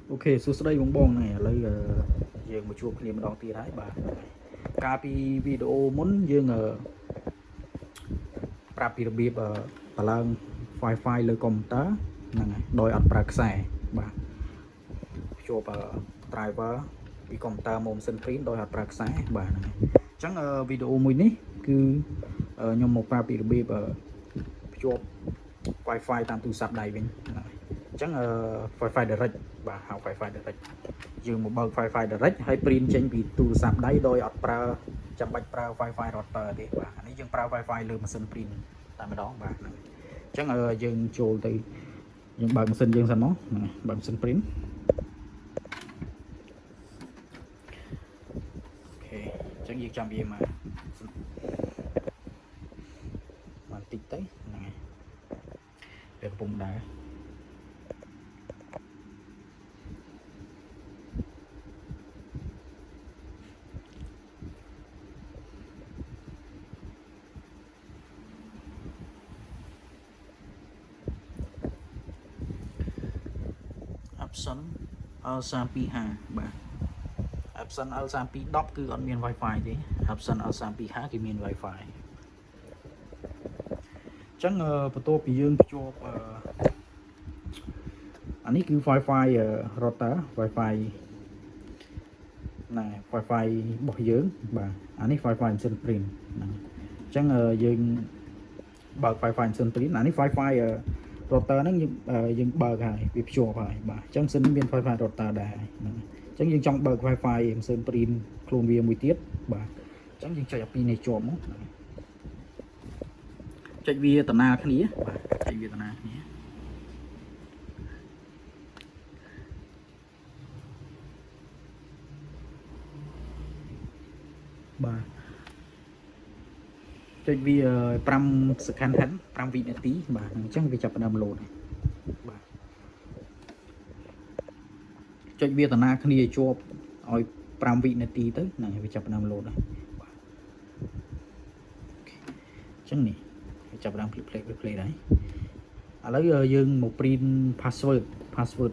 Ok, số đây bong bong này lấy dương một chuột liền đòn tì thái bà copy video muốn dương prap bị bị bà lang wifiលើកុំព្យូទ័រហ្នឹងហើយដោយអត់ប្រើខ្សែបាទជួបdriver ពីកុំព្យូទ័រមកម៉ាស៊ីន print ដោយអត់ប្រើខ្សែបាទហ្នឹងហើយអញ្ចឹងវីដេអូមួយនេះគឺខ្ញុំមកប្រាប់ពីរបៀបភ្ជាប់ wifi តាមទូរស័ព្ទដៃវិញហ្នឹងហើយអញ្ចឹងwifi direct បាទហៅ wifi direct យើងមកបើក wifi direct ហើយ print ចេញពីទូរស័ព្ទដៃដោយអត់ប្រើចាំបាច់ប្រើ wifi router ទេបាទអានេះយើងប្រើ wifi លើម៉ាស៊ីន print តែម្ដងបាទហ្នឹងអញ្ចឹងយើងចូលទៅយើងបើកម៉ាស៊ីនយើងសិនមកហ្នឹងបើកម៉ាស៊ីន print អូខេអញ្ចឹងយើងចាំវាមកបន្តិចទៅហ្នឹងហើយវាកំពុងដើរEpson L325 បាទ Epson L310 គឺអត់មាន Wi-Fi ទេ Epson L325 គេមាន Wi-Fi អញ្ចឹងបន្ទាប់ពីយើងភ្ជាប់អានេះគឺ Wi-Fi router Wi-Fi ណា Wi-Fi របស់យើងបាទអានេះ Wi-Fi ម៉ាស៊ីន print ហ្នឹងអញ្ចឹងយើងបើក Wi-Fi ម៉ាស៊ីន print អានេះ Wi-Fi router ហ្នឹងយើងបើកហើយវាភ្ជាប់ហើយបាទអញ្ចឹងម៉ាស៊ីនមាន Wi-Fi router ដែរហ្នឹងអញ្ចឹងយើងចង់បើក Wi-Fi ម៉ាស៊ីន print ខ្លួនវាមួយទៀតបាទអញ្ចឹងយើងចុចអាពីរនេះជាប់មកចុចវាតំណាគ្នាបាទចុចវាតំណាគ្នាបាទចុចវា5 second 5វិនាទីបាទអញ្ចឹងវាចាប់ផ្ដើម load បាទចុចវាតំណាគ្នាជាប់ឲ្យ5វិនាទីទៅហ្នឹងវាចាប់ផ្ដើម load ហើយបាទអញ្ចឹងនេះវាចាប់ផ្ដើម play ដែរឥឡូវយើងមក print password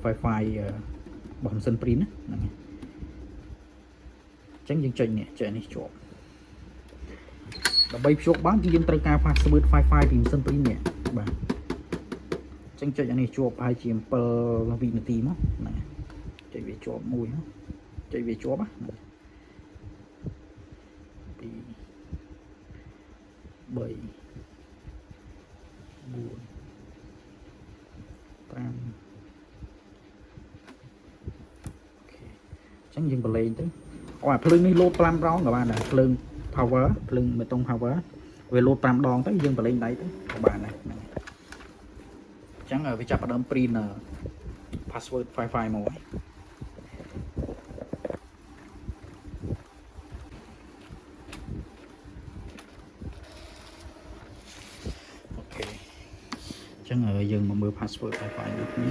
Wi-Fi របស់ម៉ាស៊ីន print ហ្នឹងហើយអញ្ចឹងយើងចុចនេះជាប់ដើម្បីភ្ជាប់បានគឺយើងត្រូវការ password Wi-Fi ពីម៉ាស៊ីន print នេះបាទអញ្ចឹងចុចអានេះជាប់ហើយជា7វិនាទីមកហ្នឹងចុចវាជាប់មួយចុចវាជាប់2 3 4 5 អញ្ចឹងយើងបលេងទៅអាភ្លើងនេះលោត5ដងក៏បានដែរភ្លើង power ភ្លើងបេតុង power វាលោត5ដងទៅយើងបលេងដៃទៅក៏បានដែរហ្នឹងអញ្ចឹងវាចាប់ផ្ដើម print password Wi-Fi មកហើយអូខេអញ្ចឹងយើងមកមើល password Wi-Fi នេះគ្នា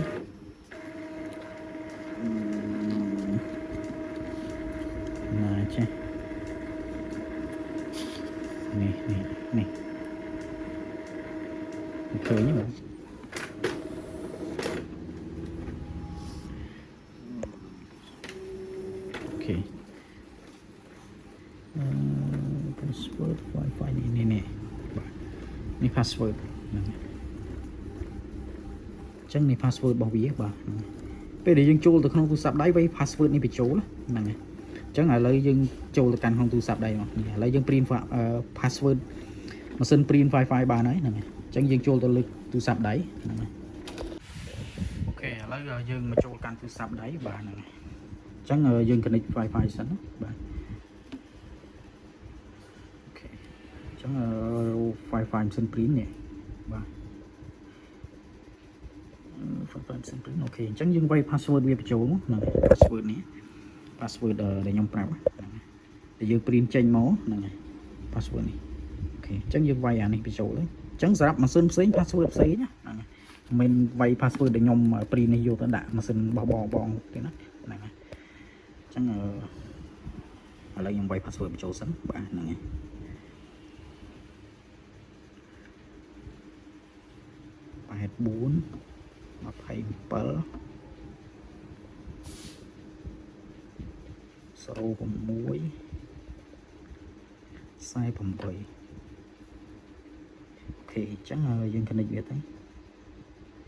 ណាចេះនេះឃើញទេអូខេpassword Wi-Fi នេះបាទនេះ password ហ្នឹងអញ្ចឹងនេះ password របស់វាបាទពេលដែលយើងចូលទៅក្នុងទូរស័ព្ទដៃវា password នេះបញ្ចូលហ្នឹងហើយអញ្ចឹងឥឡូវយើងចូលទៅកាន់ក្នុងទូរស័ព្ទដៃមកនេះឥឡូវយើង print password ម៉ាស៊ីន print Wi-Fi បានហើយហ្នឹងហើយអញ្ចឹងយើងចូលទៅលើទូរស័ព្ទដៃហ្នឹងហើយអូខេឥឡូវយើងមកចូលកាន់ទូរស័ព្ទដៃបាទហ្នឹងហើយអញ្ចឹងយើង connect Wi-Fi សិនបាទអូខេអញ្ចឹង Wi-Fi ម៉ាស៊ីន print នេះបាទ អូខេអញ្ចឹងយើងវាយ password វាបញ្ចូលហ្នឹង password នេះ password ដែលខ្ញុំប្រាប់ហ្នឹងដែលយើង print ចេញមកហ្នឹងហើយ password នេះអូខេអញ្ចឹងយើងវាយអានេះបញ្ចូលហើយអញ្ចឹងសម្រាប់ម៉ាស៊ីនផ្សេង password ផ្សេងណាហ្នឹងហើយមិនវាយ password ដែលខ្ញុំ print នេះយកទៅដាក់ម៉ាស៊ីនរបស់បងទេណាហ្នឹងហើយអញ្ចឹងឥឡូវខ្ញុំវាយ password បញ្ចូលសិនបាទហ្នឹងហើយ84 27 06 48 អូខេចឹងយើង connect វាទៅ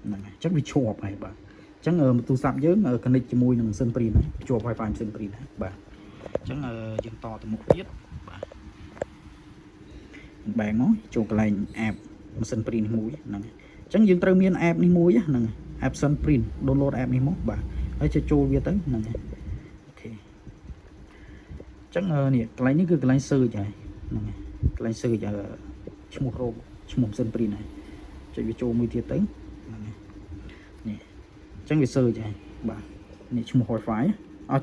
ហ្នឹងហើយចឹងវាជាប់ហើយបាទចឹងទូរស័ព្ទយើង connect ជាមួយនឹង Sun Print ហើយភ្ជាប់ Wi-Fi Sun Print ហើយបាទចឹងយើងតទៅមុខទៀតបាទបែងមកចូលកន្លែង app Sun Print នេះមួយហ្នឹងហើយចឹងយើងត្រូវមាន app នេះមួយហ្នឹង app Sun Print download app នេះមកបាទហើយចូលវាទៅហ្នឹងហើយអូខេចឹងនេះកន្លែងនេះគឺកន្លែង search ហើយហ្នឹងហើយកន្លែង search ឈ្មោះរោគឈ្មោះ Sun Print ហើយចុចវាចូលមួយទៀតទៅហ្នឹងហើយនេះចឹងវា search ហើយបាទនេះឈ្មោះ Wi-Fi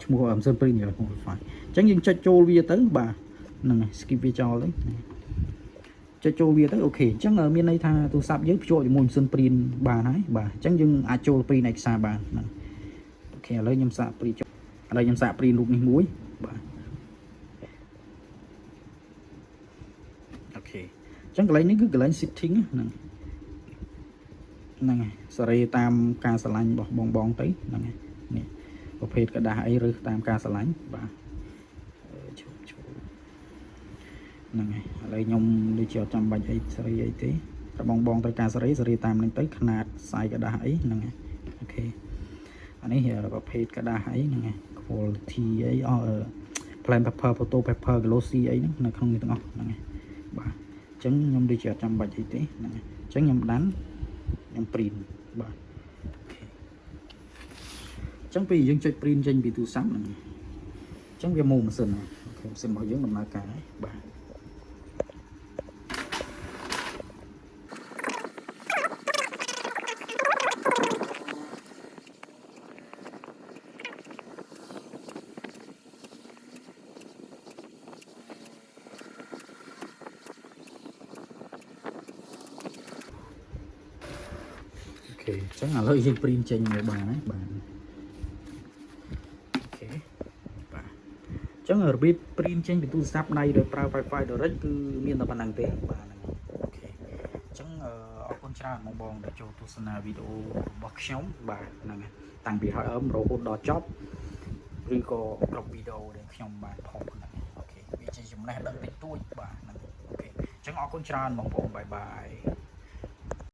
ឈ្មោះ Sun Print ឈ្មោះ Wi-Fi ចឹងយើងចុចចូលវាទៅបាទហ្នឹងហើយ skip វាចោលទៅចុចចូលវាទៅអូខេអញ្ចឹងមានន័យថាទូរស័ព្ទយើងភ្ជាប់ជាមួយ Sun Print បានហើយបាទអញ្ចឹងយើងអាចចូល print ឯកសារបានហ្នឹងអូខេឥឡូវខ្ញុំសាក print ឥឡូវខ្ញុំសាក print រូបនេះមួយបាទអូខេអញ្ចឹងកន្លែងនេះគឺកន្លែង setting ហ្នឹងហ្នឹងហើយសេរីតាមការឆ្លាញ់របស់បងទៅហ្នឹងហើយនេះប្រភេទกระดาษអីឬតាមការឆ្លាញ់បាទហ្នឹងហើយឥឡូវខ្ញុំដូចជាអត់ចាំបាច់អីសេរីអីទេតែបងត្រូវការសេរីតាមនឹងទៅຂະຫນາດខ្សែกระดาษអីហ្នឹងហើយអូខេអានេះប្រភេទกระดาษអីហ្នឹងហើយ quality អីplain paper photo paper glossy អីហ្នឹងនៅក្នុងនេះទាំងអស់ហ្នឹងហើយបាទអញ្ចឹងខ្ញុំដូចជាអត់ចាំបាច់អីទេហ្នឹងហើយអញ្ចឹងខ្ញុំដាំខ្ញុំ print បាទអញ្ចឹងពេលយើងចុច print ចេញពីទូរស័ព្ទហ្នឹងអញ្ចឹងវាមកម៉ាស៊ីនហើយអូខេម៉ាស៊ីនរបស់យើងដំណើរការហើយបាទអូខេអញ្ចឹងឥឡូវយើង print ចេញមកបានហើយបាទអូខេបាទអញ្ចឹងរបៀប print ចេញពីទូរស័ព្ទដៃដោយប្រើ Wi-Fi direct គឺមានតែប៉ុណ្្នឹងទេបាទអូខេអញ្ចឹងអរគុណច្រើនបងដែលចូលទស្សនាវីដេអូរបស់ខ្ញុំបាទហ្នឹងហើយតាំងពីហើយរហូតដល់ចប់ឬក៏គ្រប់វីដេអូដែលខ្ញុំបានផុសហ្នឹងអូខេវាជាចំណេះដឹងតិចតួចបាទហ្នឹងអូខេអញ្ចឹងអរគុណច្រើនបងប្អូនបាយបាយ